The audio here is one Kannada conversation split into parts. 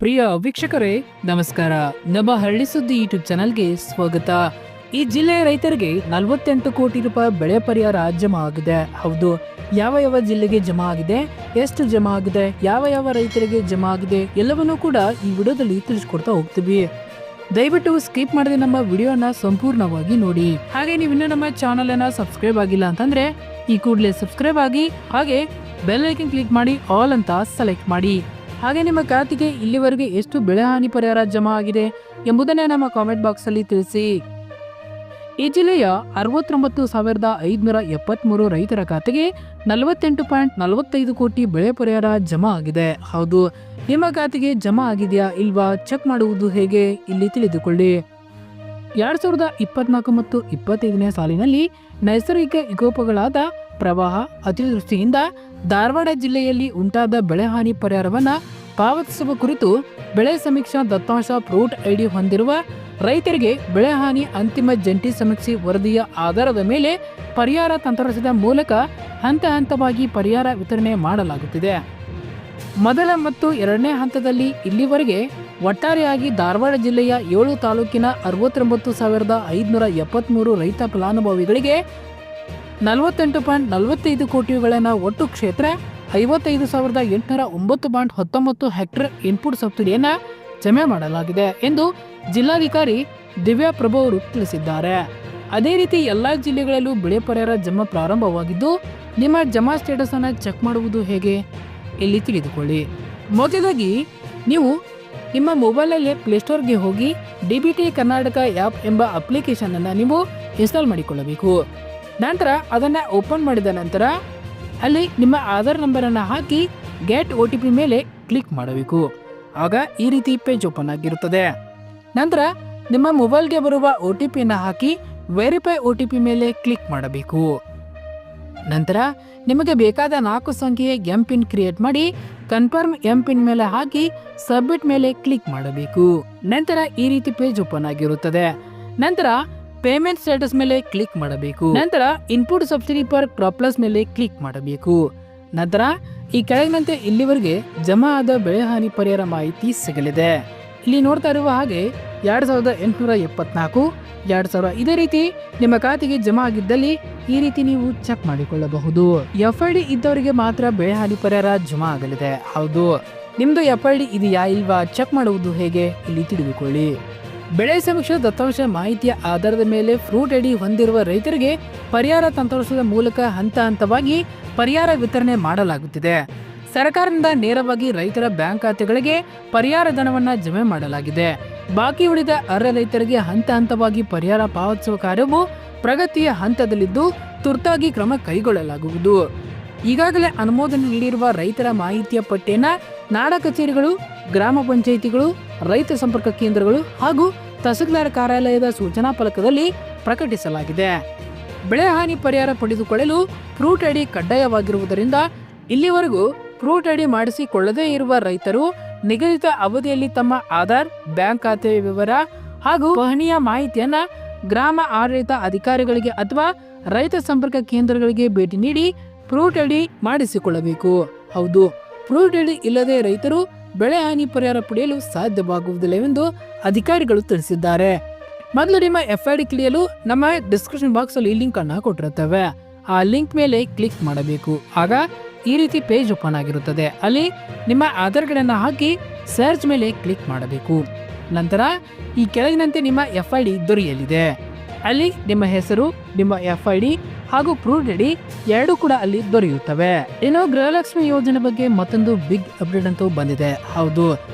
ಪ್ರಿಯ ವೀಕ್ಷಕರೇ ನಮಸ್ಕಾರ. ನಮ್ಮ ಹಳ್ಳಿ ಸುದ್ದಿ ಯೂಟ್ಯೂಬ್ ಚಾನಲ್ಗೆ ಸ್ವಾಗತ. ಈ ಜಿಲ್ಲೆಯ ರೈತರಿಗೆ 48 ಕೋಟಿ ರೂಪಾಯಿ ಬೆಳೆ ಪರಿಹಾರ ಜಮಾ ಆಗಿದೆ. ಹೌದು, ಯಾವ ಜಿಲ್ಲೆಗೆ ಜಮಾ ಆಗಿದೆ, ಎಷ್ಟು ಜಮಾ ಆಗಿದೆ, ಯಾವ ರೈತರಿಗೆ ಜಮಾ ಆಗಿದೆ ಎಲ್ಲವನ್ನೂ ಕೂಡ ಈ ವಿಡಿಯೋದಲ್ಲಿ ತಿಳಿಸ್ಕೊಡ್ತಾ ಹೋಗ್ತೀವಿ. ದಯವಿಟ್ಟು ಸ್ಕಿಪ್ ಮಾಡದೆ ನಮ್ಮ ವಿಡಿಯೋನ ಸಂಪೂರ್ಣವಾಗಿ ನೋಡಿ. ಹಾಗೆ ನೀವು ಇನ್ನೂ ನಮ್ಮ ಚಾನಲ್ ಅನ್ನ ಸಬ್ಸ್ಕ್ರೈಬ್ ಆಗಿಲ್ಲ ಅಂತಂದ್ರೆ ಈ ಕೂಡಲೇ ಸಬ್ಸ್ಕ್ರೈಬ್ ಆಗಿ, ಹಾಗೆ ಬೆಲ್ ಐಕನ್ ಕ್ಲಿಕ್ ಮಾಡಿ ಆಲ್ ಅಂತ ಸೆಲೆಕ್ಟ್ ಮಾಡಿ. ಹಾಗೆ ನಿಮ್ಮ ಖಾತೆಗೆ ಇಲ್ಲಿವರೆಗೆ ಎಷ್ಟು ಬೆಳೆ ಹಾನಿ ಪರಿಹಾರ ಜಮಾ ಆಗಿದೆ ಎಂಬುದನ್ನೇ ನಮ್ಮ ಕಾಮೆಂಟ್ ಬಾಕ್ಸ್ ಅಲ್ಲಿ ತಿಳಿಸಿ. ಈ ಜಿಲ್ಲೆಯ 69,573 ರೈತರ ಖಾತೆಗೆ 48.45 ಕೋಟಿ ಬೆಳೆ ಪರಿಹಾರ ಜಮಾ ಆಗಿದೆ. ಹೌದು, ನಿಮ್ಮ ಖಾತೆಗೆ ಜಮಾ ಆಗಿದೆಯಾ ಇಲ್ವಾ ಚೆಕ್ ಮಾಡುವುದು ಹೇಗೆ ಇಲ್ಲಿ ತಿಳಿದುಕೊಳ್ಳಿ. 2024 ಮತ್ತು 25ನೇ ಸಾಲಿನಲ್ಲಿ ನೈಸರ್ಗಿಕ ವಿಕೋಪಗಳಾದ ಪ್ರವಾಹ, ಅತಿವೃಷ್ಟಿಯಿಂದ ಧಾರವಾಡ ಜಿಲ್ಲೆಯಲ್ಲಿ ಉಂಟಾದ ಬೆಳೆ ಹಾನಿ ಪರಿಹಾರವನ್ನು ಪಾವತಿಸುವ ಕುರಿತು ಬೆಳೆ ಸಮೀಕ್ಷಾ ದತ್ತಾಂಶ ಫ್ರೂಟ್ ಐಡಿ ಹೊಂದಿರುವ ರೈತರಿಗೆ ಬೆಳೆ ಹಾನಿ ಅಂತಿಮ ಜಂಟಿ ಸಮೀಕ್ಷೆ ವರದಿಯ ಆಧಾರದ ಮೇಲೆ ಪರಿಹಾರ ತಂತ್ರಾಂಶದ ಮೂಲಕ ಹಂತ ಹಂತವಾಗಿ ಪರಿಹಾರ ವಿತರಣೆ ಮಾಡಲಾಗುತ್ತಿದೆ. ಮೊದಲ ಮತ್ತು ಎರಡನೇ ಹಂತದಲ್ಲಿ ಇಲ್ಲಿವರೆಗೆ ಒಟ್ಟಾರೆಯಾಗಿ ಧಾರವಾಡ ಜಿಲ್ಲೆಯ 7 ತಾಲೂಕಿನ 69,573 ರೈತ ಫಲಾನುಭವಿಗಳಿಗೆ 48.45 ಕೋಟಿಗಳನ್ನು ಒಟ್ಟು ಕ್ಷೇತ್ರ 55,809.19 ಹೆಕ್ಟೇರ್ ಇನ್ಪುಟ್ ಸಬ್ಸಿಡಿಯನ್ನು ಜಮೆ ಮಾಡಲಾಗಿದೆ ಎಂದು ಜಿಲ್ಲಾಧಿಕಾರಿ ದಿವ್ಯಾ ಪ್ರಭು ಅವರು ತಿಳಿಸಿದ್ದಾರೆ. ಅದೇ ರೀತಿ ಎಲ್ಲಾ ಜಿಲ್ಲೆಗಳಲ್ಲೂ ಬೆಳೆ ಪರಿಹಾರ ಜಮಾ ಪ್ರಾರಂಭವಾಗಿದ್ದು, ನಿಮ್ಮ ಜಮಾ ಸ್ಟೇಟಸ್ ಅನ್ನು ಚೆಕ್ ಮಾಡುವುದು ಹೇಗೆ ಇಲ್ಲಿ ತಿಳಿದುಕೊಳ್ಳಿ. ಮೊದಲಾಗಿ ನೀವು ನಿಮ್ಮ ಮೊಬೈಲಲ್ಲಿ ಪ್ಲೇಸ್ಟೋರ್ಗೆ ಹೋಗಿ DBT ಕರ್ನಾಟಕ ಆ್ಯಪ್ ಎಂಬ ಅಪ್ಲಿಕೇಶನ್ ಅನ್ನು ನೀವು ಇನ್ಸ್ಟಾಲ್ ಮಾಡಿಕೊಳ್ಳಬೇಕು. ನಂತರ ಅದನ್ನು ಓಪನ್ ಮಾಡಿದ ನಂತರ ಅಲ್ಲಿ ನಿಮ್ಮ ಆಧಾರ್ ನಂಬರನ್ನು ಹಾಕಿ ಗೆಟ್ OTP ಮೇಲೆ ಕ್ಲಿಕ್ ಮಾಡಬೇಕು. ಆಗ ಈ ರೀತಿ ಪೇಜ್ ಓಪನ್ ಆಗಿರುತ್ತದೆ. ನಂತರ ನಿಮ್ಮ ಮೊಬೈಲ್ಗೆ ಬರುವ OTPಯನ್ನು ಹಾಕಿ ವೆರಿಫೈ OTP ಮೇಲೆ ಕ್ಲಿಕ್ ಮಾಡಬೇಕು. ನಂತರ ನಿಮಗೆ ಬೇಕಾದ 4 ಸಂಖ್ಯೆಯ MPIN ಕ್ರಿಯೇಟ್ ಮಾಡಿ ಕನ್ಫರ್ಮ್ MPIN ಮೇಲೆ ಹಾಕಿ ಸಬ್ಮಿಟ್ ಮೇಲೆ ಕ್ಲಿಕ್ ಮಾಡಬೇಕು. ನಂತರ ಈ ರೀತಿ ಪೇಜ್ ಓಪನ್ ಆಗಿರುತ್ತದೆ. ನಂತರ ಪೇಮೆಂಟ್ ಸ್ಟೇಟಸ್ ಮೇಲೆ ಕ್ಲಿಕ್ ಮಾಡಬೇಕು. ನಂತರ input subsidy per crop plus ಮೇಲೆ ಕ್ಲಿಕ್ ಮಾಡಬೇಕು. ನಂತರ ಈ ಕೆಳಗಿನಂತೆ ಇಲ್ಲಿವರೆಗೆ ಜಮಾ ಆದ ಬೆಳೆ ಹಾನಿ ಪರಿಹಾರ ಮಾಹಿತಿ ಸಿಗಲಿದೆ. ಇಲ್ಲಿ ನೋಡ್ತಾ ಇರುವ ಹಾಗೆ 2,874, 2,000 ಇದೇ ರೀತಿ ನಿಮ್ಮ ಖಾತೆಗೆ ಜಮಾ ಆಗಿದ್ದಲ್ಲಿ ಈ ರೀತಿ ನೀವು ಚೆಕ್ ಮಾಡಿಕೊಳ್ಳಬಹುದು. FID ಇದ್ದವರಿಗೆ ಮಾತ್ರ ಬೆಳೆ ಹಾನಿ ಪರಿಹಾರ ಜಮಾ ಆಗಲಿದೆ. ಹೌದು, ನಿಮ್ದು FID ಇದೆಯಾ ಇಲ್ವಾ ಚೆಕ್ ಮಾಡುವುದು ಹೇಗೆ ಇಲ್ಲಿ ತಿಳಿದುಕೊಳ್ಳಿ. ಬೆಳೆ ಸಮೀಕ್ಷಾ ದತ್ತಾಂಶ ಮಾಹಿತಿಯ ಆಧಾರದ ಮೇಲೆ ಫ್ರೂಟ್ ಐಡಿ ಹೊಂದಿರುವ ರೈತರಿಗೆ ಪರಿಹಾರ ತಂತ್ರಾಂಶದ ಮೂಲಕ ಹಂತ ಹಂತವಾಗಿ ಪರಿಹಾರ ವಿತರಣೆ ಮಾಡಲಾಗುತ್ತಿದೆ. ಸರ್ಕಾರದಿಂದ ನೇರವಾಗಿ ರೈತರ ಬ್ಯಾಂಕ್ ಖಾತೆಗಳಿಗೆ ಪರಿಹಾರ ಧನವನ್ನು ಜಮೆ ಮಾಡಲಾಗಿದೆ. ಬಾಕಿ ಉಳಿದ ಅರ್ಹ ರೈತರಿಗೆ ಹಂತ ಹಂತವಾಗಿ ಪರಿಹಾರ ಪಾವತಿಸುವ ಕಾರ್ಯವು ಪ್ರಗತಿಯ ಹಂತದಲ್ಲಿದ್ದು ತುರ್ತಾಗಿ ಕ್ರಮ ಕೈಗೊಳ್ಳಲಾಗುವುದು. ಈಗಾಗಲೇ ಅನುಮೋದನೆ ನೀಡಿರುವ ರೈತರ ಮಾಹಿತಿಯ ಪಟ್ಟಿಯನ್ನು ನಾಡ ಕಚೇರಿಗಳು, ಗ್ರಾಮ ಪಂಚಾಯಿತಿಗಳು, ರೈತ ಸಂಪರ್ಕ ಕೇಂದ್ರಗಳು ಹಾಗೂ ತಹಸೀಲ್ದಾರ್ ಕಾರ್ಯಾಲಯದ ಸೂಚನಾ ಫಲಕದಲ್ಲಿ ಪ್ರಕಟಿಸಲಾಗಿದೆ. ಬೆಳೆ ಹಾನಿ ಪರಿಹಾರ ಪಡೆದುಕೊಳ್ಳಲು ಫ್ರೂಟ್ ಐಡಿ ಕಡ್ಡಾಯವಾಗಿರುವುದರಿಂದ ಇಲ್ಲಿವರೆಗೂ ಫ್ರೂಟ್ ಐಡಿ ಮಾಡಿಸಿಕೊಳ್ಳದೇ ಇರುವ ರೈತರು ನಿಗದಿತ ಅವಧಿಯಲ್ಲಿ ತಮ್ಮ ಆಧಾರ್, ಬ್ಯಾಂಕ್ ಖಾತೆ ವಿವರ ಹಾಗೂ ಪಹಣಿಯ ಮಾಹಿತಿಯನ್ನ ಗ್ರಾಮ ಆಡಳಿತ ಅಧಿಕಾರಿಗಳಿಗೆ ಅಥವಾ ರೈತ ಸಂಪರ್ಕ ಕೇಂದ್ರಗಳಿಗೆ ಭೇಟಿ ನೀಡಿ ಫ್ರೂಟ್ ಐಡಿ ಮಾಡಿಸಿಕೊಳ್ಳಬೇಕು. ಹೌದು, ಫ್ರೂಟ್ ಐಡಿ ಇಲ್ಲದೆ ರೈತರು ಬೆಳೆ ಹಾನಿ ಪರಿಹಾರ ಪಡೆಯಲು ಸಾಧ್ಯವಾಗುವುದಿಲ್ಲವೆಂದು ಅಧಿಕಾರಿಗಳು ತಿಳಿಸಿದ್ದಾರೆ. ಮೊದಲು ನಿಮ್ಮ FID ತಿಳಿಯಲು ನಮ್ಮ ಡಿಸ್ಕ್ರಿಪ್ಷನ್ ಬಾಕ್ಸ್ ಅಲ್ಲಿ ಲಿಂಕ್ ಅನ್ನು ಕೊಟ್ಟಿರುತ್ತೇವೆ. ಆ ಲಿಂಕ್ ಮೇಲೆ ಕ್ಲಿಕ್ ಮಾಡಬೇಕು. ಆಗ ಈ ರೀತಿ ಪೇಜ್ ಓಪನ್ ಆಗಿರುತ್ತದೆ. ಅಲ್ಲಿ ನಿಮ್ಮ ಆಧಾರ್ ಕಾರ್ಡ್ ಹಾಕಿ ಸರ್ಚ್ ಮೇಲೆ ಕ್ಲಿಕ್ ಮಾಡಬೇಕು. ನಂತರ ಈ ಕೆಳಗಿನಂತೆ ನಿಮ್ಮ FID ದೊರೆಯಲಿದೆ. ಅಲ್ಲಿ ನಿಮ್ಮ ಹೆಸರು, ನಿಮ್ಮ FID ಹಾಗೂ ಫ್ರೂಟ್ ಐಡಿ ಎರಡೂ ಕೂಡ ಅಲ್ಲಿ ದೊರೆಯುತ್ತವೆ. ಇನ್ನು ಗೃಹಲಕ್ಷ್ಮಿ ಯೋಜನೆ ಬಗ್ಗೆ ಮತ್ತೊಂದು ಬಿಗ್ ಅಪ್ಡೇಟ್ ಅಂತೂ ಬಂದಿದೆ. ಹೌದು,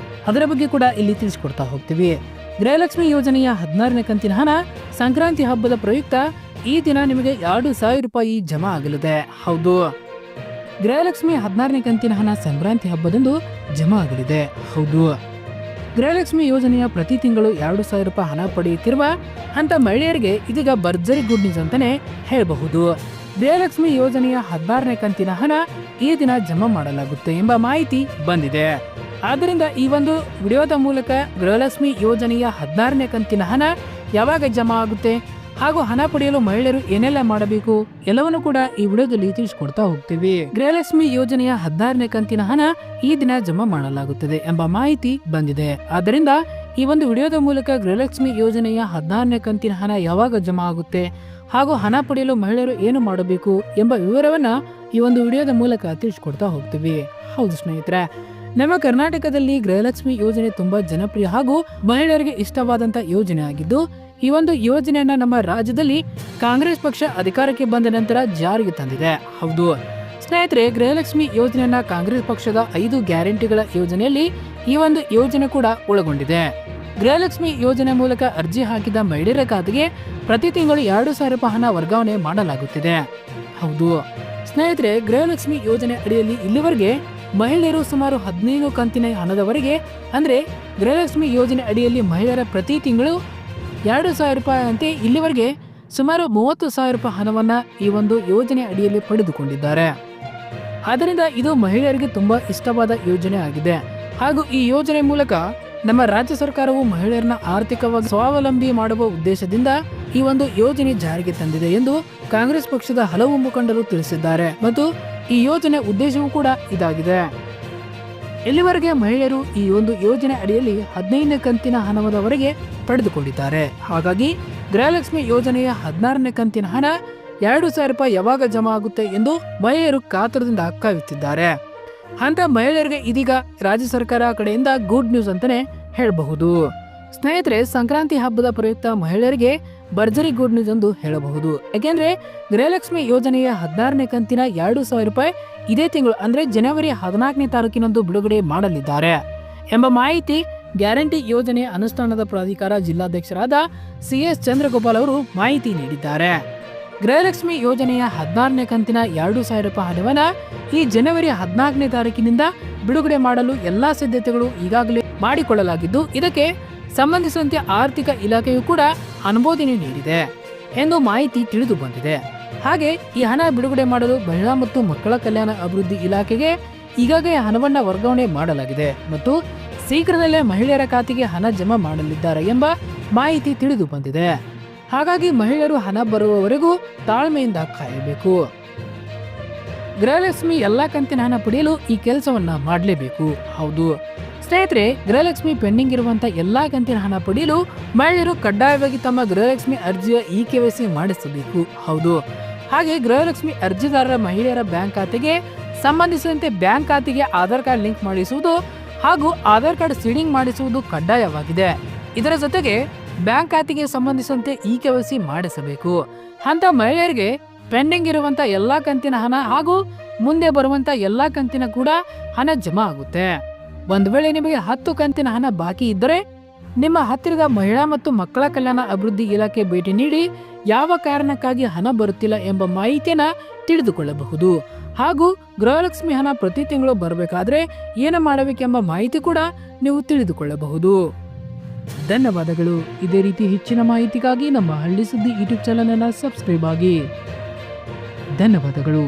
ಅದರ ಬಗ್ಗೆ ಕೂಡ ಇಲ್ಲಿ ತಿಳಿಸ್ಕೊಡ್ತಾ ಹೋಗ್ತೀವಿ. ಗೃಹಲಕ್ಷ್ಮಿ ಯೋಜನೆಯ 16ನೇ ಕಂತಿನ ಹಣ ಸಂಕ್ರಾಂತಿ ಹಬ್ಬದ ಪ್ರಯುಕ್ತ ಈ ದಿನ ನಿಮಗೆ 2,000 ರೂಪಾಯಿ ಜಮಾ ಆಗಲಿದೆ. ಹೌದು, ಗೃಹಲಕ್ಷ್ಮಿ 16ನೇ ಕಂತಿನ ಹಣ ಸಂಕ್ರಾಂತಿ ಹಬ್ಬದಂದು ಜಮಾ ಆಗಲಿದೆ. ಹೌದು, ಗೃಹಲಕ್ಷ್ಮಿ ಯೋಜನೆಯ ಪ್ರತಿ ತಿಂಗಳು 2,000 ರೂಪಾಯಿ ಹಣ ಪಡೆಯುತ್ತಿರುವ ಅಂತ ಮಹಿಳೆಯರಿಗೆ ಇದೀಗ ಭರ್ಜರಿ ಗುಡ್ ನ್ಯೂಸ್ ಅಂತಾನೆ ಹೇಳಬಹುದು. ಗೃಹಲಕ್ಷ್ಮಿ ಯೋಜನೆಯ 16ನೇ ಕಂತಿನ ಹಣ ಈ ದಿನ ಜಮಾ ಮಾಡಲಾಗುತ್ತೆ ಎಂಬ ಮಾಹಿತಿ ಬಂದಿದೆ. ಆದ್ದರಿಂದ ಈ ಒಂದು ವಿಡಿಯೋದ ಮೂಲಕ ಗೃಹಲಕ್ಷ್ಮಿ ಯೋಜನೆಯ 16ನೇ ಕಂತಿನ ಹಣ ಯಾವಾಗ ಜಮಾ ಆಗುತ್ತೆ ಹಾಗೂ ಹಣ ಪಡೆಯಲು ಮಹಿಳೆಯರು ಏನೆಲ್ಲ ಮಾಡಬೇಕು ಎಲ್ಲವನ್ನು ಕೂಡ ಈ ವಿಡಿಯೋದಲ್ಲಿ ತಿಳಿಸಿಕೊಡ್ತಾ ಹೋಗ್ತೀವಿ. ಗೃಹಲಕ್ಷ್ಮಿ ಯೋಜನೆಯ 16ನೇ ಕಂತಿನ ಹಣ ಈ ದಿನ ಜಮಾ ಮಾಡಲಾಗುತ್ತದೆ ಎಂಬ ಮಾಹಿತಿ ಬಂದಿದೆ. ಆದ್ದರಿಂದ ಈ ಒಂದು ವಿಡಿಯೋದ ಮೂಲಕ ಗೃಹಲಕ್ಷ್ಮಿ ಯೋಜನೆಯ 16ನೇ ಕಂತಿನ ಹಣ ಯಾವಾಗ ಜಮಾ ಆಗುತ್ತೆ ಹಾಗೂ ಹಣ ಪಡೆಯಲು ಮಹಿಳೆಯರು ಏನು ಮಾಡಬೇಕು ಎಂಬ ವಿವರವನ್ನ ಈ ಒಂದು ವಿಡಿಯೋದ ಮೂಲಕ ತಿಳಿಸಿಕೊಡ್ತಾ ಹೋಗ್ತೀವಿ. ಹೌದು ಸ್ನೇಹಿತರೆ, ನಮ್ಮ ಕರ್ನಾಟಕದಲ್ಲಿ ಗೃಹಲಕ್ಷ್ಮಿ ಯೋಜನೆ ತುಂಬಾ ಜನಪ್ರಿಯ ಹಾಗೂ ಮಹಿಳೆಯರಿಗೆ ಇಷ್ಟವಾದಂತ ಯೋಜನೆ ಆಗಿದ್ದು, ಈ ಒಂದು ಯೋಜನೆಯನ್ನ ನಮ್ಮ ರಾಜ್ಯದಲ್ಲಿ ಕಾಂಗ್ರೆಸ್ ಪಕ್ಷ ಅಧಿಕಾರಕ್ಕೆ ಬಂದ ನಂತರ ಜಾರಿಗೆ ತಂದಿದೆ. ಹೌದು ಸ್ನೇಹಿತರೆ, ಗೃಹಲಕ್ಷ್ಮಿ ಯೋಜನೆಯನ್ನ ಕಾಂಗ್ರೆಸ್ ಪಕ್ಷದ 5 ಗ್ಯಾರಂಟಿಗಳ ಯೋಜನೆಯಲ್ಲಿ ಈ ಒಂದು ಯೋಜನೆ ಕೂಡ ಒಳಗೊಂಡಿದೆ. ಗೃಹಲಕ್ಷ್ಮಿ ಯೋಜನೆ ಮೂಲಕ ಅರ್ಜಿ ಹಾಕಿದ ಮಹಿಳೆಯರ ಖಾತೆಗೆ ಪ್ರತಿ ತಿಂಗಳು 2,000 ರೂಪಾಯಿ ಹಣ ವರ್ಗಾವಣೆ ಮಾಡಲಾಗುತ್ತಿದೆ. ಹೌದು ಸ್ನೇಹಿತರೆ, ಗೃಹಲಕ್ಷ್ಮಿ ಯೋಜನೆ ಅಡಿಯಲ್ಲಿ ಇಲ್ಲಿವರೆಗೆ ಮಹಿಳೆಯರು ಸುಮಾರು 15 ಕಂತಿನ ಹಣದವರೆಗೆ ಅಂದ್ರೆ ಗೃಹಲಕ್ಷ್ಮಿ ಯೋಜನೆ ಅಡಿಯಲ್ಲಿ ಮಹಿಳೆಯರ ಪ್ರತಿ ತಿಂಗಳು 2,000 ರೂಪಾಯಿ ಅಂತೆ ಇಲ್ಲಿವರೆಗೆ ಸುಮಾರು 30,000 ರೂಪಾಯಿ ಹಣವನ್ನ ಈ ಒಂದು ಯೋಜನೆ ಅಡಿಯಲ್ಲಿ ಪಡೆದುಕೊಂಡಿದ್ದಾರೆ. ಆದ್ದರಿಂದ ಇದು ಮಹಿಳೆಯರಿಗೆ ತುಂಬಾ ಇಷ್ಟವಾದ ಯೋಜನೆ ಆಗಿದೆ. ಹಾಗೂ ಈ ಯೋಜನೆ ಮೂಲಕ ನಮ್ಮ ರಾಜ್ಯ ಸರ್ಕಾರವು ಮಹಿಳೆಯರನ್ನ ಆರ್ಥಿಕವಾಗಿ ಸ್ವಾವಲಂಬಿ ಮಾಡುವ ಉದ್ದೇಶದಿಂದ ಈ ಒಂದು ಯೋಜನೆ ಜಾರಿಗೆ ತಂದಿದೆ ಎಂದು ಕಾಂಗ್ರೆಸ್ ಪಕ್ಷದ ಹಲವು ಮುಖಂಡರು ತಿಳಿಸಿದ್ದಾರೆ. ಮತ್ತು ಈ ಯೋಜನೆ ಉದ್ದೇಶವೂ ಕೂಡ ಇದಾಗಿದೆ. ಇಲ್ಲಿವರೆಗೆ ಮಹಿಳೆಯರು ಈ ಒಂದು ಯೋಜನೆ ಅಡಿಯಲ್ಲಿ 15ನೇ ಕಂತಿನ ಹಣದವರೆಗೆ ಪಡೆದುಕೊಂಡಿದ್ದಾರೆ. ಹಾಗಾಗಿ ಗೃಹಲಕ್ಷ್ಮಿ ಯೋಜನೆಯ 16ನೇ ಕಂತಿನ ಹಣ 2,000 ರೂಪಾಯಿ ಯಾವಾಗ ಜಮಾ ಆಗುತ್ತೆ ಎಂದು ಮಹಿಳೆಯರು ಕಾತರದಿಂದ ಕಾಯುತ್ತಿದ್ದಾರೆ. ಅಂತ ಮಹಿಳೆಯರಿಗೆ ಇದೀಗ ರಾಜ್ಯ ಸರ್ಕಾರ ಕಡೆಯಿಂದ ಗುಡ್ ನ್ಯೂಸ್ ಅಂತಾನೆ ಹೇಳಬಹುದು. ಸ್ನೇಹಿತರೆ, ಸಂಕ್ರಾಂತಿ ಹಬ್ಬದ ಪ್ರಯುಕ್ತ ಮಹಿಳೆಯರಿಗೆ ಭರ್ಜರಿ ಗುಡ್ ನ್ಯೂಸ್ ಎಂದು ಹೇಳಬಹುದು. ಯಾಕೆಂದ್ರೆ ಗೃಹಲಕ್ಷ್ಮಿ ಯೋಜನೆಯ 16ನೇ ಕಂತಿನ 2,000 ರೂಪಾಯಿ ಇದೇ ತಿಂಗಳು ಅಂದ್ರೆ ಜನವರಿ 14ನೇ ತಾರೀಕಿನಂದು ಬಿಡುಗಡೆ ಮಾಡಲಿದ್ದಾರೆ ಎಂಬ ಮಾಹಿತಿ ಗ್ಯಾರಂಟಿ ಯೋಜನೆಯ ಅನುಷ್ಠಾನದ ಪ್ರಾಧಿಕಾರ ಜಿಲ್ಲಾಧ್ಯಕ್ಷರಾದ CS ಚಂದ್ರಗೋಪಾಲ್ ಅವರು ಮಾಹಿತಿ ನೀಡಿದ್ದಾರೆ. ಗೃಹಲಕ್ಷ್ಮಿ ಯೋಜನೆಯ 16ನೇ ಕಂತಿನ 2,000 ರೂಪಾಯಿ ಹಣವನ್ನ ಈ ಜನವರಿ 14ನೇ ತಾರೀಕಿನಿಂದ ಬಿಡುಗಡೆ ಮಾಡಲು ಎಲ್ಲಾ ಸಿದ್ಧತೆಗಳು ಈಗಾಗಲೇ ಮಾಡಿಕೊಳ್ಳಲಾಗಿದ್ದು, ಇದಕ್ಕೆ ಸಂಬಂಧಿಸಿದಂತೆ ಆರ್ಥಿಕ ಇಲಾಖೆಯು ಕೂಡ ಅನುಮೋದನೆ ನೀಡಿದೆ ಎಂದು ಮಾಹಿತಿ ತಿಳಿದು ಬಂದಿದೆ. ಹಾಗೆ ಈ ಹಣ ಬಿಡುಗಡೆ ಮಾಡಲು ಮಹಿಳಾ ಮತ್ತು ಮಕ್ಕಳ ಕಲ್ಯಾಣ ಅಭಿವೃದ್ಧಿ ಇಲಾಖೆಗೆ ಈಗಾಗಲೇ ಹಣವನ್ನ ವರ್ಗಾವಣೆ ಮಾಡಲಾಗಿದೆ ಮತ್ತು ಶೀಘ್ರದಲ್ಲೇ ಮಹಿಳೆಯರ ಖಾತೆಗೆ ಹಣ ಜಮಾ ಮಾಡಲಿದ್ದಾರೆ ಎಂಬ ಮಾಹಿತಿ ತಿಳಿದು ಬಂದಿದೆ. ಹಾಗಾಗಿ ಮಹಿಳೆಯರು ಹಣ ಬರುವವರೆಗೂ ತಾಳ್ಮೆಯಿಂದ ಕಾಯಬೇಕು. ಗೃಹಲಕ್ಷ್ಮಿ ಎಲ್ಲಾ ಕಂತಿನ ಹಣ ಪಡೆಯಲು ಈ ಕೆಲಸವನ್ನ ಮಾಡಲೇಬೇಕು. ಹೌದು ಸ್ನೇಹಿತರೆ, ಗೃಹಲಕ್ಷ್ಮಿ ಪೆಂಡಿಂಗ್ ಇರುವಂತ ಎಲ್ಲಾ ಕಂತಿನ ಹಣ ಪಡೆಯಲು ಮಹಿಳೆಯರು ಕಡ್ಡಾಯವಾಗಿ ತಮ್ಮ ಗೃಹಲಕ್ಷ್ಮಿ ಅರ್ಜಿಯ KYC ಮಾಡಿಸಬೇಕು. ಹೌದು, ಹಾಗೆ ಗೃಹಲಕ್ಷ್ಮಿ ಅರ್ಜಿದಾರರ ಮಹಿಳೆಯರ ಬ್ಯಾಂಕ್ ಖಾತೆಗೆ ಸಂಬಂಧಿಸಿದಂತೆ ಬ್ಯಾಂಕ್ ಖಾತೆಗೆ ಆಧಾರ್ ಕಾರ್ಡ್ ಲಿಂಕ್ ಮಾಡಿಸುವುದು ಹಾಗೂ ಆಧಾರ್ ಕಾರ್ಡ್ ಸೀಡಿಂಗ್ ಮಾಡಿಸುವುದು ಕಡ್ಡಾಯವಾಗಿದೆ. ಇದರ ಜೊತೆಗೆ ಬ್ಯಾಂಕ್ ಖಾತೆಗೆ ಸಂಬಂಧಿಸಿದಂತೆ KYC ಮಾಡಿಸಬೇಕು. ಅಂತ ಮಹಿಳೆಯರಿಗೆ ಪೆಂಡಿಂಗ್ ಇರುವಂತ ಎಲ್ಲಾ ಕಂತಿನ ಹಣ ಹಾಗೂ ಮುಂದೆ ಬರುವಂತ ಎಲ್ಲಾ ಕಂತಿನ ಕೂಡ ಹಣ ಜಮಾ ಆಗುತ್ತೆ. ಒಂದು ವೇಳೆ ನಿಮಗೆ 10 ಕಂತಿನ ಹಣ ಬಾಕಿ ಇದ್ದರೆ ನಿಮ್ಮ ಹತ್ತಿರದ ಮಹಿಳಾ ಮತ್ತು ಮಕ್ಕಳ ಕಲ್ಯಾಣ ಅಭಿವೃದ್ಧಿ ಇಲಾಖೆ ಭೇಟಿ ನೀಡಿ ಯಾವ ಕಾರಣಕ್ಕಾಗಿ ಹಣ ಬರುತ್ತಿಲ್ಲ ಎಂಬ ಮಾಹಿತಿಯನ್ನ ತಿಳಿದುಕೊಳ್ಳಬಹುದು. ಹಾಗೂ ಗೃಹಲಕ್ಷ್ಮಿ ಹಣ ಪ್ರತಿ ತಿಂಗಳು ಬರಬೇಕಾದ್ರೆ ಏನು ಮಾಡಬೇಕೆಂಬ ಮಾಹಿತಿ ಕೂಡ ನೀವು ತಿಳಿದುಕೊಳ್ಳಬಹುದು. ಧನ್ಯವಾದಗಳು. ಇದೇ ರೀತಿ ಹೆಚ್ಚಿನ ಮಾಹಿತಿಗಾಗಿ ನಮ್ಮ ಹಳ್ಳಿ ಸುದ್ದಿ ಯೂಟ್ಯೂಬ್ ಚಾನೆಲ್ ಅನ್ನು ಸಬ್ಸ್ಕ್ರೈಬ್ ಆಗಿ. ಧನ್ಯವಾದಗಳು.